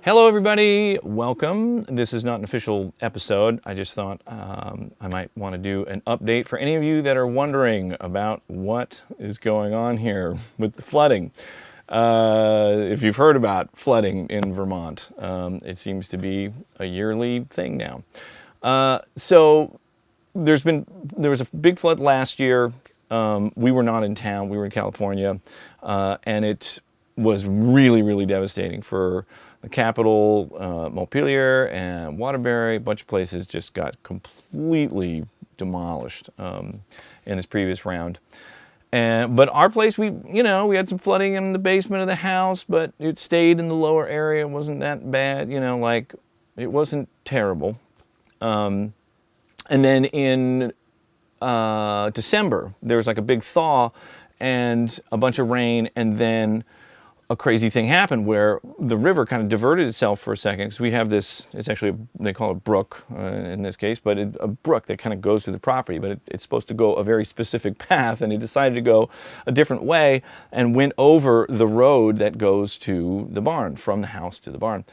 Hello, everybody. Welcome. This is not an official episode. I just thought I might want to do an update for any of you that are wondering about what is going on here with the flooding. If you've heard about flooding in Vermont, it seems to be a yearly thing now. So there was a big flood last year. We were not in town. We were in California, and it was really, really devastating for the capital. Montpelier and Waterbury, a bunch of places just got completely demolished in this previous round. But our place, we had some flooding in the basement of the house, but it stayed in the lower area. It wasn't that bad, it wasn't terrible. And then in December, there was like a big thaw and a bunch of rain, and then a crazy thing happened where the river kind of diverted itself for a second, because we have this, it's actually, they call it brook in this case, but a brook that kind of goes through the property, but it's supposed to go a very specific path, and it decided to go a different way and went over the road that goes to the barn, from the house to the barn.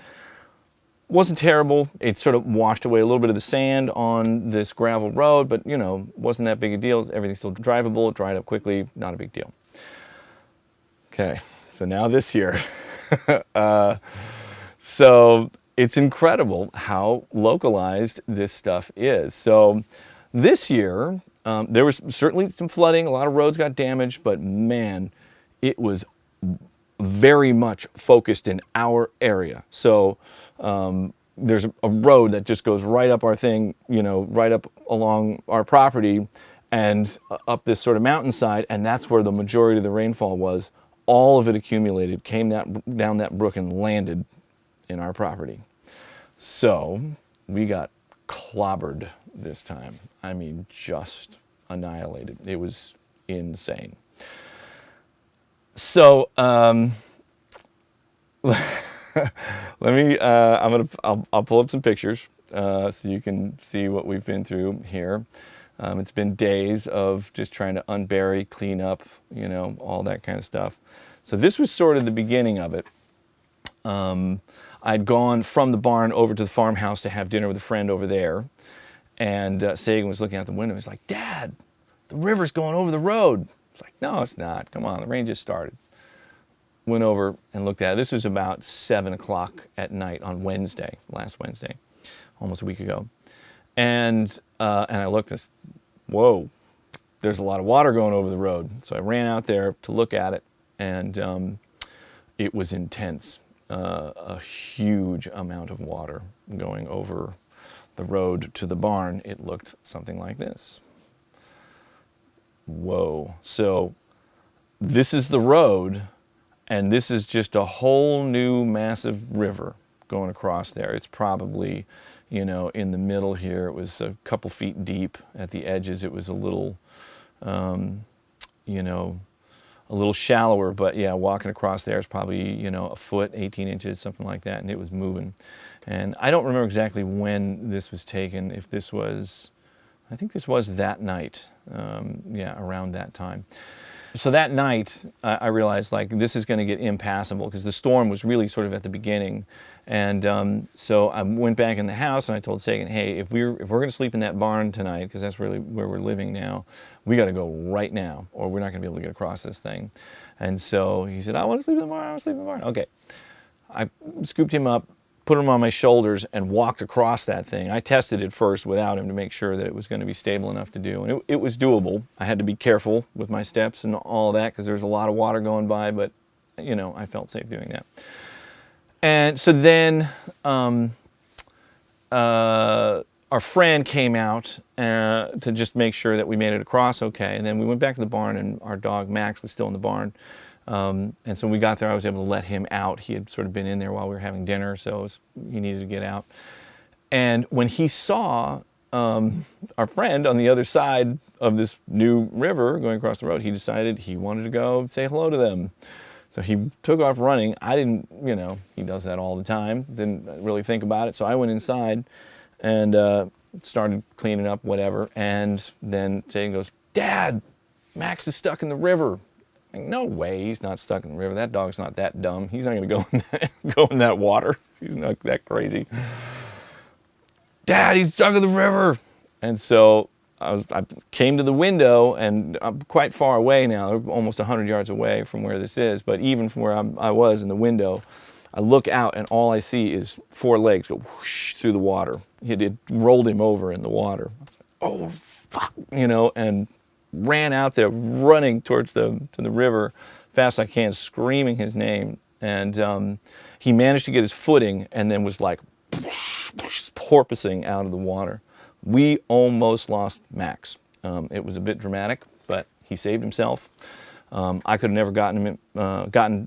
Wasn't terrible. It sort of washed away a little bit of the sand on this gravel road, but wasn't that big a deal. Everything's still drivable, it dried up quickly, not a big deal. Okay. So now this year, so it's incredible how localized this stuff is. So this year, there was certainly some flooding, a lot of roads got damaged, but man, it was very much focused in our area. So there's a road that just goes right up our thing, right up along our property and up this sort of mountainside, and that's where the majority of the rainfall was. All of it accumulated, came down that brook and landed in our property. So we got clobbered this time. I mean, just annihilated. It was insane. So let me. I'll pull up some pictures so you can see what we've been through here. It's been days of just trying to unbury, clean up, all that kind of stuff. So this was sort of the beginning of it. I'd gone from the barn over to the farmhouse to have dinner with a friend over there. And Sagan was looking out the window. He's like, "Dad, the river's going over the road." I was like, "No, it's not. Come on, the rain just started." Went over and looked at it. This was about 7 o'clock at night on Wednesday, last Wednesday, almost a week ago. And I looked and whoa, there's a lot of water going over the road. So I ran out there to look at it, and it was intense. A huge amount of water going over the road to the barn. It looked something like this. Whoa. So this is the road, and this is just a whole new massive river going across there. It's probably, in the middle here, it was a couple feet deep. At the edges, it was a little, a little shallower, but yeah, walking across there is probably, a foot, 18 inches, something like that, and it was moving. And I don't remember exactly when this was taken, if this was, I think this was that night, around that time. So that night, I realized, this is going to get impassable, because the storm was really sort of at the beginning. And so I went back in the house, and I told Sagan, "Hey, if we're going to sleep in that barn tonight, because that's really where we're living now, we got to go right now, or we're not going to be able to get across this thing." And so he said, "I want to sleep in the barn. I want to sleep in the barn." Okay. I scooped him up, put him on my shoulders, and walked across that thing. I tested it first without him to make sure that it was going to be stable enough to do. And it was doable. I had to be careful with my steps and all that, because there was a lot of water going by, but, I felt safe doing that. And so then our friend came out to just make sure that we made it across okay. And then we went back to the barn, and our dog Max was still in the barn. And so when we got there, I was able to let him out. He had sort of been in there while we were having dinner, so he needed to get out. And when he saw our friend on the other side of this new river going across the road, he decided he wanted to go say hello to them. So he took off running. I didn't, he does that all the time. Didn't really think about it. So I went inside and started cleaning up, whatever. And then Sagan goes, "Dad, Max is stuck in the river." Like, no way, he's not stuck in the river. That dog's not that dumb. He's not going to go in that water. He's not that crazy. Dad, he's stuck in the river. And so I came to the window, and I'm quite far away now, almost 100 yards away from where this is. But even from where I was in the window, I look out, and all I see is 4 legs go whoosh through the water. It rolled him over in the water. Oh, fuck, and ran out there, running towards the river fast as I can, screaming his name. And he managed to get his footing, and then was like porpoising out of the water. We almost lost Max. It was a bit dramatic, but he saved himself. I could have never gotten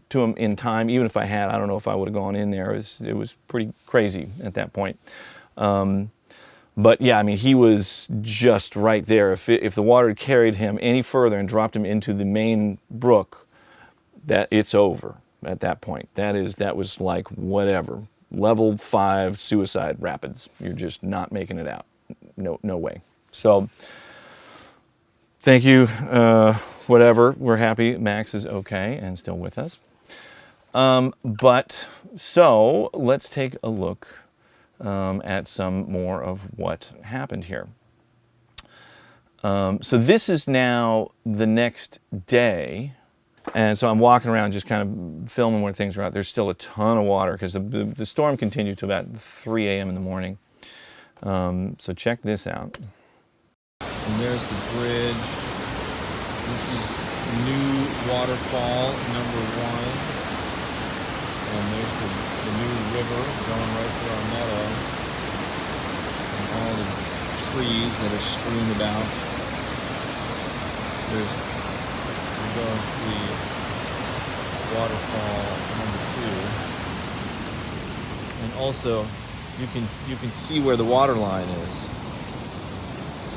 to him in time. Even if I had, I don't know if I would have gone in there. It was pretty crazy at that point. But yeah, I mean, he was just right there. If the water had carried him any further and dropped him into the main brook, that it's over at that point. That was like whatever, level 5 suicide rapids. You're just not making it out. No way. So thank you. Whatever. We're happy Max is okay and still with us. But so let's take a look at some more of what happened here. So this is now the next day, and so I'm walking around just kind of filming where things are at. There's still a ton of water because the storm continued to about 3 a.m. in the morning. So check this out. And there's the bridge. This is new waterfall number 1. And there's the new river going right through our meadow. And all the trees that are strewn about. There's the waterfall number 2. And also, you can see where the water line is.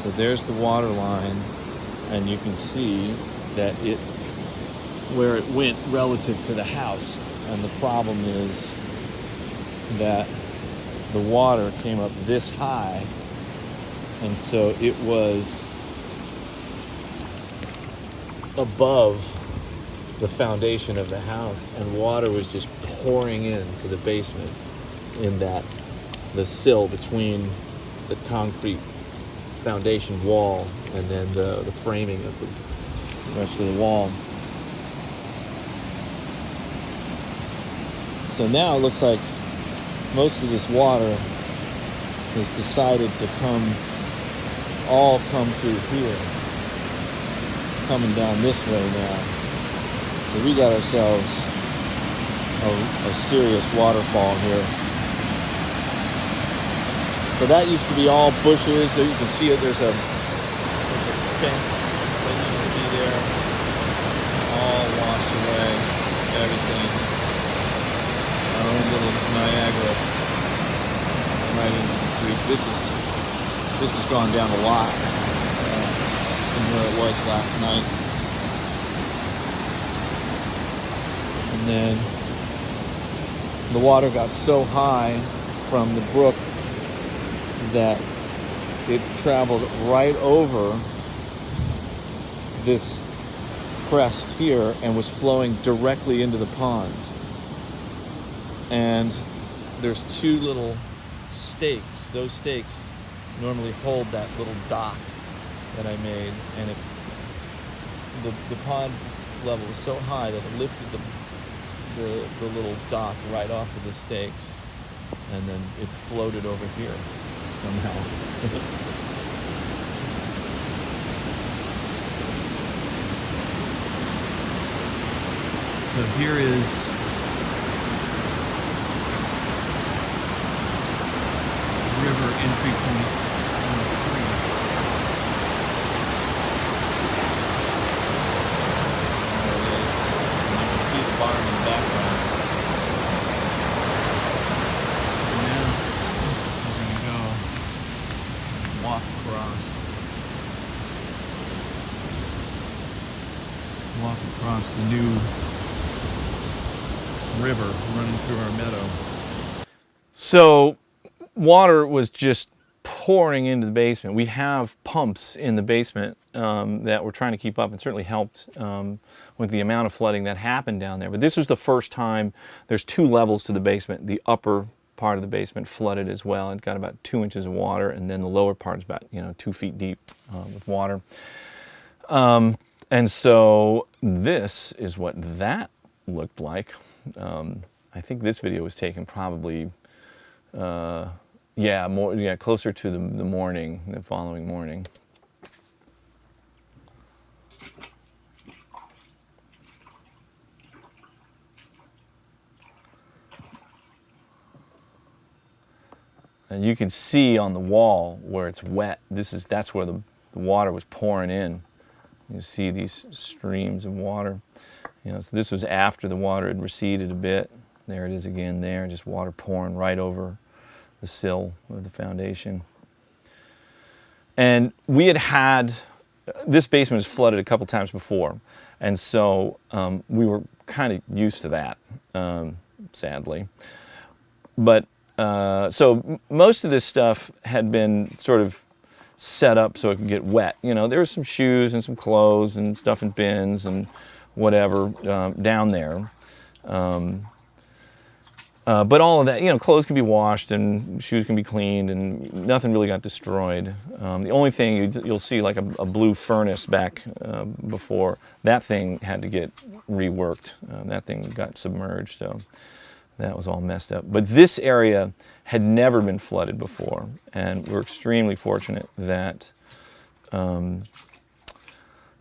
So there's the water line, and you can see that where it went relative to the house. And the problem is that the water came up this high, and so it was above the foundation of the house, and water was just pouring into the basement in the sill between the concrete foundation wall and then the framing of the rest of the wall. So now it looks like most of this water has decided to come through here. It's coming down this way now. So we got ourselves a serious waterfall here. So that used to be all bushes. There you can see it. There's a fence that used to be there. All washed away. Everything. Our own little Niagara right into the creek. This has gone down a lot from where it was last night. And then the water got so high from the brook that it traveled right over this crest here and was flowing directly into the pond. And there's 2 little stakes. Those stakes normally hold that little dock that I made, and the pond level was so high that it lifted the little dock right off of the stakes, and then it floated over here somehow. So here is river entry point number 3. There it is. And you can see the barn in the background. And now we're going to go walk across the new river running through our meadow. So water was just pouring into the basement. We have pumps in the basement that we're trying to keep up, and certainly helped with the amount of flooding that happened down there. But this was the first time. There's 2 levels to the basement. The upper part of the basement flooded as well. It got about 2 inches of water, and then the lower part is about 2 feet deep with water. And so this is what that looked like. I think this video was taken probably, closer to the following morning. And you can see on the wall where it's wet. That's where the water was pouring in. You see these streams of water. So this was after the water had receded a bit. There it is again there, just water pouring right over the sill of the foundation. And we had this basement was flooded a couple times before. And so we were kind of used to that, sadly. But so most of this stuff had been sort of set up so it could get wet. There was some shoes and some clothes and stuff in bins and whatever down there. But all of that, clothes can be washed and shoes can be cleaned, and nothing really got destroyed. The only thing you'll see like a blue furnace back before, that thing had to get reworked. That thing got submerged, so that was all messed up. But this area had never been flooded before, and we're extremely fortunate that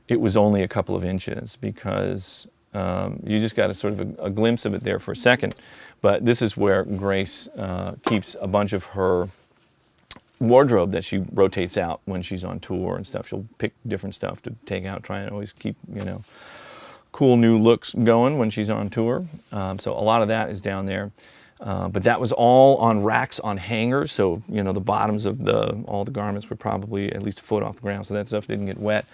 it was only a couple of inches, because you just got a sort of a glimpse of it there for a second. But this is where Grace keeps a bunch of her wardrobe that she rotates out when she's on tour and stuff. She'll pick different stuff to take out, try and always keep, cool new looks going when she's on tour. So a lot of that is down there. But that was all on racks on hangers. So, the bottoms of all the garments were probably at least a foot off the ground, so that stuff didn't get wet.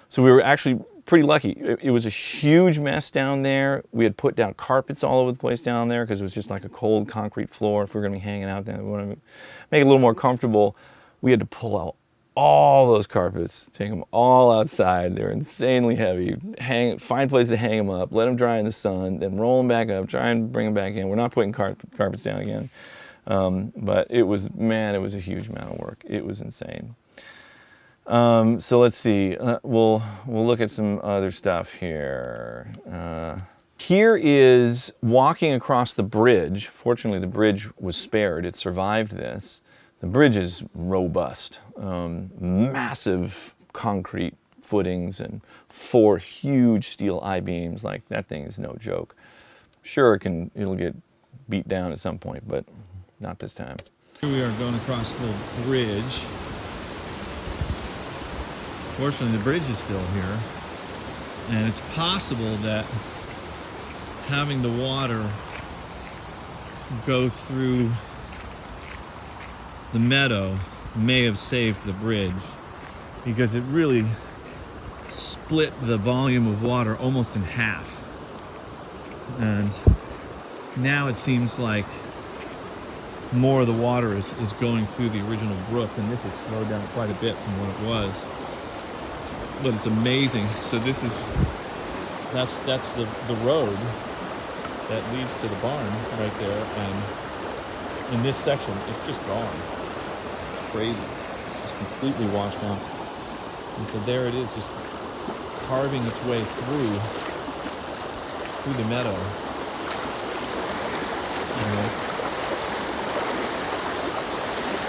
So we were actually pretty lucky. It was a huge mess down there. We had put down carpets all over the place down there because it was just like a cold concrete floor. If we were going to be hanging out there, we wanted to make it a little more comfortable. We had to pull out all those carpets, take them all outside. They're insanely heavy. Find a place to hang them up, let them dry in the sun, then roll them back up, try and bring them back in. We're not putting carpets down again. But it was a huge amount of work. It was insane. So let's see. We'll look at some other stuff here. Here is walking across the bridge. Fortunately, the bridge was spared. It survived this. The bridge is robust. Massive concrete footings and 4 huge steel I-beams. Like, that thing is no joke. Sure, it'll get beat down at some point, but not this time. Here we are going across the bridge. Fortunately, the bridge is still here, and it's possible that having the water go through the meadow may have saved the bridge, because it really split the volume of water almost in half. And now it seems like more of the water is going through the original brook, and this has slowed down quite a bit from what it was. But it's amazing. So that's the road that leads to the barn right there, and in this section it's just gone. It's crazy. It's just completely washed out. And so there it is, just carving its way through the meadow.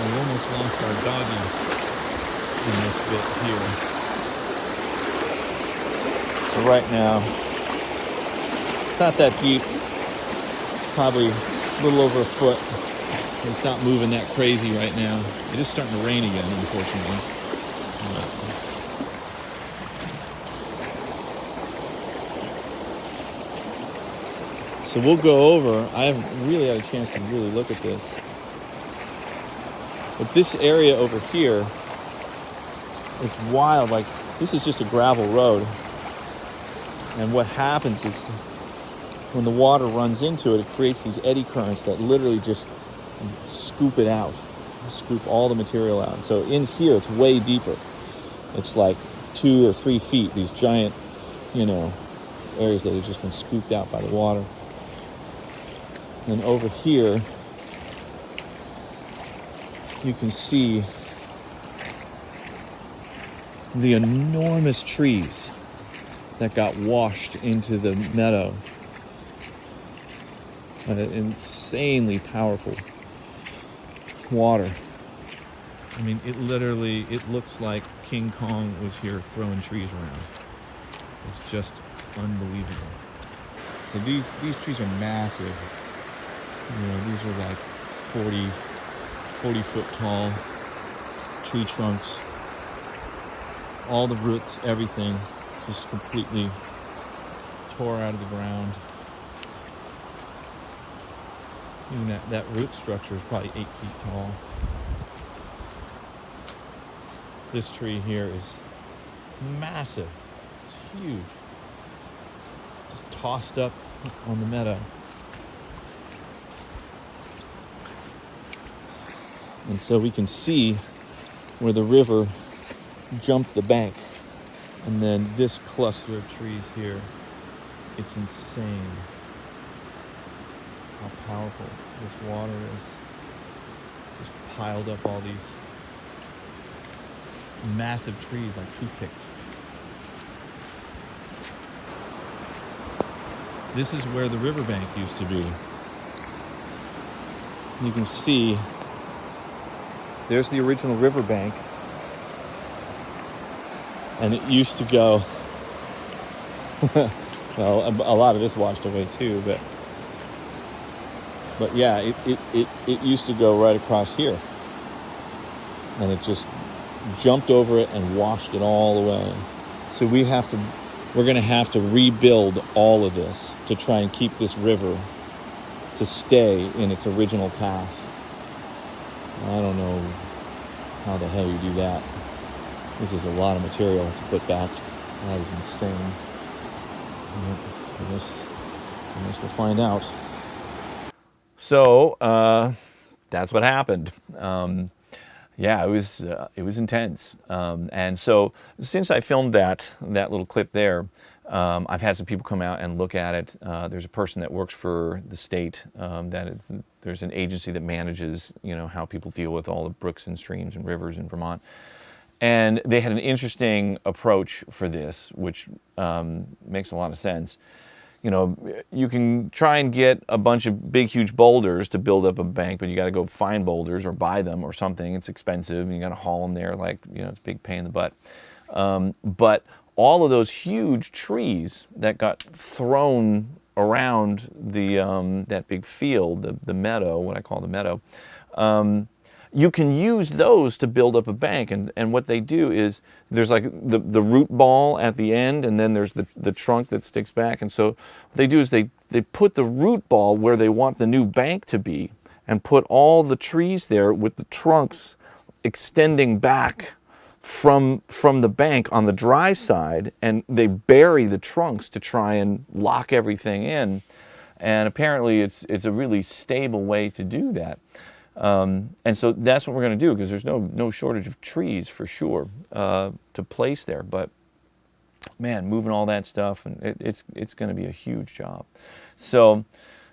We almost lost our doggy in this bit here. So right now, it's not that deep. It's probably a little over a foot. It's not moving that crazy right now. It is starting to rain again, unfortunately. So we'll go over. I haven't really had a chance to really look at this. But this area over here, it's wild. Like, this is just a gravel road. And what happens is, when the water runs into it, it creates these eddy currents that literally just scoop it out. scoop all the material out. So in here, it's way deeper. It's like 2 or 3 feet, these giant, areas that have just been scooped out by the water. And over here, you can see the enormous trees that got washed into the meadow. An insanely powerful water. I mean, it looks like King Kong was here throwing trees around. It's just unbelievable. So these trees are massive. These are like 40 foot tall tree trunks. All the roots, everything, just completely tore out of the ground. Even that root structure is probably 8 feet tall. This tree here is massive. It's huge. Just tossed up on the meadow. And so we can see where the river jumped the bank. And then this cluster of trees here, it's insane how powerful this water is. Just piled up all these massive trees like toothpicks. This is where the riverbank used to be. You can see there's the original riverbank, and it used to go well, a lot of this washed away too, but yeah, it used to go right across here, and it just jumped over it and washed it all away. So we're going to have to rebuild all of this to try and keep this river to stay in its original path. I don't know how the hell you do that. This is a lot of material to put back. That is insane. I guess we'll find out. So that's what happened. Yeah, it was intense. And so since I filmed that little clip there, I've had some people come out and look at it. There's a person that works for the state. There's an agency that manages, how people deal with all the brooks and streams and rivers in Vermont. And they had an interesting approach for this, which makes a lot of sense. You can try and get a bunch of big, huge boulders to build up a bank, but you got to go find boulders or buy them or something. It's expensive. You got to haul them there, it's a big pain in the butt. But all of those huge trees that got thrown around that big field, the meadow, what I call the meadow, you can use those to build up a bank. And what they do is there's like the root ball at the end, and then there's the trunk that sticks back. And so what they do is they put the root ball where they want the new bank to be, and put all the trees there with the trunks extending back from the bank on the dry side, and they bury the trunks to try and lock everything in. And apparently it's a really stable way to do that. And so that's what we're going to do, because there's no shortage of trees for sure to place there. But man, moving all that stuff, and it's going to be a huge job. So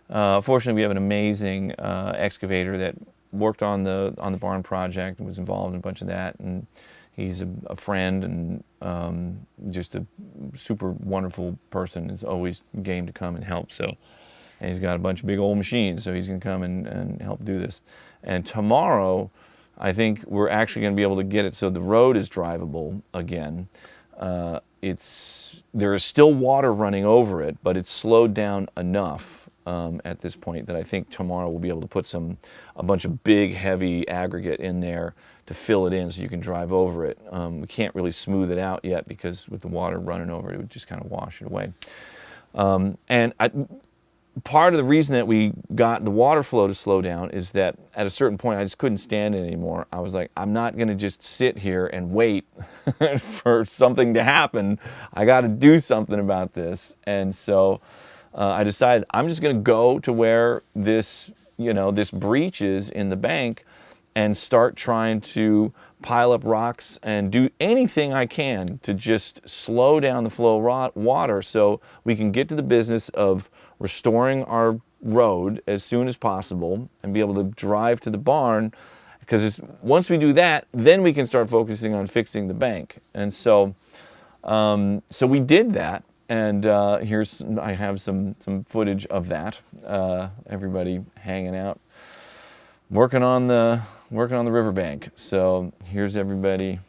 fortunately, we have an amazing excavator that worked on the barn project and was involved in a bunch of that. And he's a friend and just a super wonderful person. Is always game to come and help. So, and he's got a bunch of big old machines, so he's going to come and help do this. And tomorrow, I think we're actually going to be able to get it so the road is drivable again. There is still water running over it, but it's slowed down enough at this point that I think tomorrow we'll be able to put a bunch of big, heavy aggregate in there to fill it in so you can drive over it. We can't really smooth it out yet because with the water running over it, it would just kind of wash it away. Part of the reason that we got the water flow to slow down is that at a certain point I just couldn't stand it anymore. I was like, I'm not going to just sit here and wait for something to happen. I got to do something about this. And so I decided I'm just going to go to where this breach is in the bank and start trying to pile up rocks and do anything I can to just slow down the flow of water so we can get to the business of restoring our road as soon as possible and be able to drive to the barn, because once we do that, then we can start focusing on fixing the bank. And so so we did that, and I have some footage of that. Everybody hanging out, working on the riverbank. So here's everybody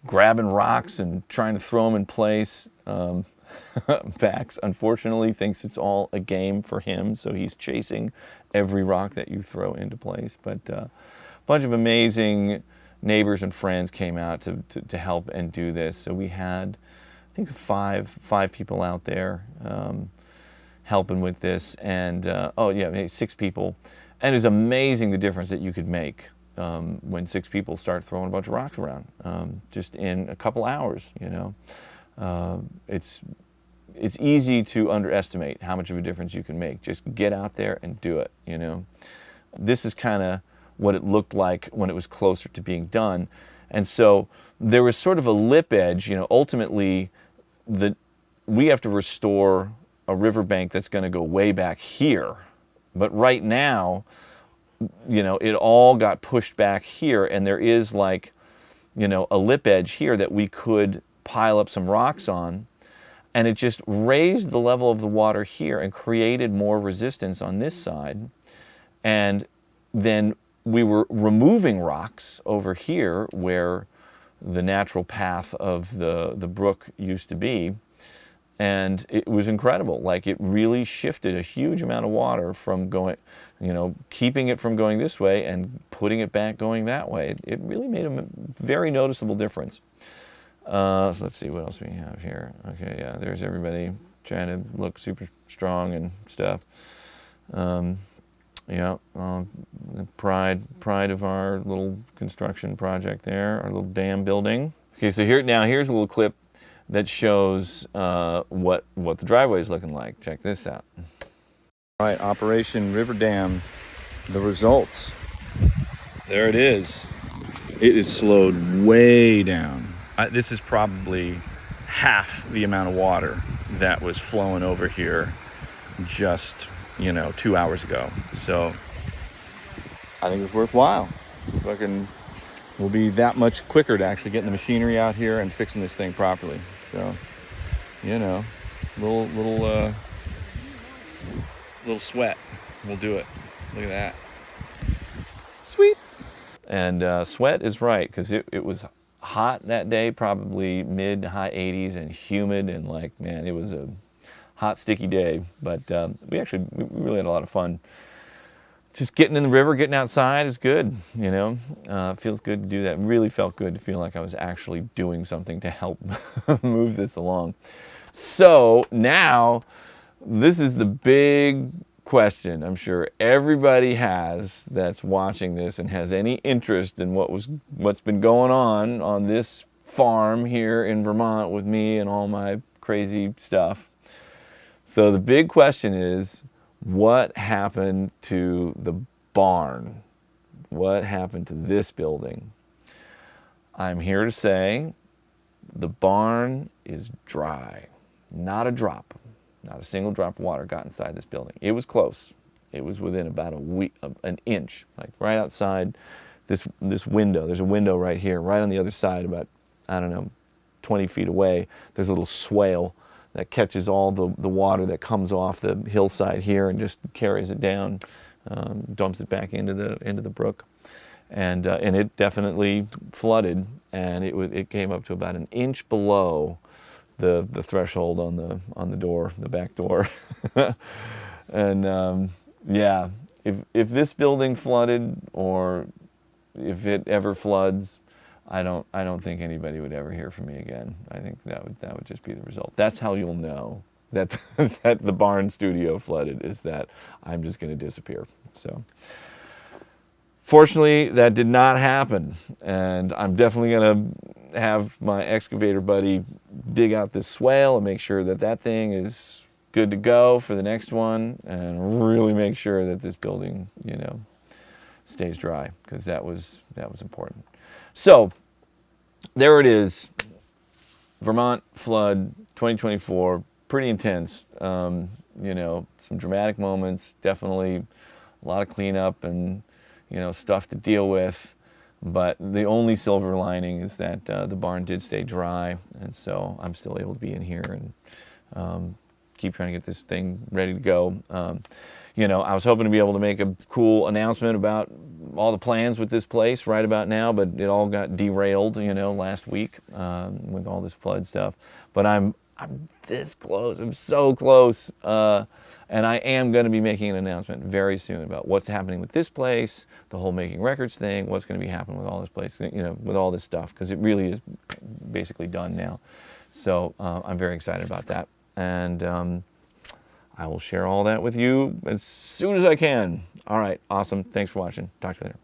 grabbing rocks and trying to throw them in place. Vax, unfortunately, thinks it's all a game for him, so he's chasing every rock that you throw into place. But a bunch of amazing neighbors and friends came out to help and do this. So we had, I think, five people out there helping with this, and maybe 6 people. And it's amazing the difference that you could make when 6 people start throwing a bunch of rocks around, just in a couple hours. It's easy to underestimate how much of a difference you can make. Just get out there and do it. This is kind of what it looked like when it was closer to being done, and so there was sort of a lip edge. Ultimately, we have to restore a riverbank that's going to go way back here. But right now, it all got pushed back here, and there is a lip edge here that we could pile up some rocks on, and it just raised the level of the water here and created more resistance on this side. And then we were removing rocks over here where the natural path of the brook used to be. And it was incredible. It really shifted a huge amount of water from going, keeping it from going this way and putting it back going that way. It really made a very noticeable difference. So let's see what else we have here. Okay, yeah, there's everybody trying to look super strong and stuff. The pride of our little construction project there, our little dam building. Okay, so here's a little clip that shows what the driveway is looking like. Check this out. All right, Operation River Dam, the results. There it is. It is slowed way down. This is probably half the amount of water that was flowing over here just 2 hours ago. So I think it was worthwhile. We'll be that much quicker to actually getting the machinery out here and fixing this thing properly. So, little sweat. We'll do it. Look at that. Sweet. And sweat is right, because it was hot that day, probably mid to high 80s, and humid, and it was a hot, sticky day. But we really had a lot of fun. Just getting in the river, getting outside is good, feels good to do that. Really felt good to feel like I was actually doing something to help move this along. So now, this is the big question I'm sure everybody has that's watching this and has any interest in what's been going on this farm here in Vermont with me and all my crazy stuff. So the big question is, what happened to the barn? What happened to this building? I'm here to say the barn is dry. Not a drop. Not a single drop of water got inside this building. It was close. It was within about an inch, right outside this window. There's a window right here, right on the other side, about, 20 feet away. There's a little swale that catches all the water that comes off the hillside here and just carries it down, dumps it back into the brook, and it definitely flooded, and it came up to about an inch below the threshold on the door, the back door. And if this building flooded, or if it ever floods, I don't think anybody would ever hear from me again. I think that would just be the result. That's how you'll know that that the barn studio flooded, is that I'm just going to disappear. So fortunately, that did not happen, and I'm definitely going to have my excavator buddy dig out this swale and make sure that thing is good to go for the next one, and really make sure that this building, stays dry, because that was important. So there it is, Vermont flood 2024, pretty intense. You know, some dramatic moments, definitely a lot of cleanup and, you know, stuff to deal with. But the only silver lining is that the barn did stay dry, and so I'm still able to be in here and keep trying to get this thing ready to go. You know, I was hoping to be able to make a cool announcement about all the plans with this place right about now, but it all got derailed, you know, last week with all this flood stuff. But I'm this close. I'm so close. And I am going to be making an announcement very soon about what's happening with this place, the whole making records thing, what's going to be happening with all this place, you know, with all this stuff, because it really is basically done now. So I'm very excited about that. And I will share all that with you as soon as I can. All right, awesome. Thanks for watching. Talk to you later.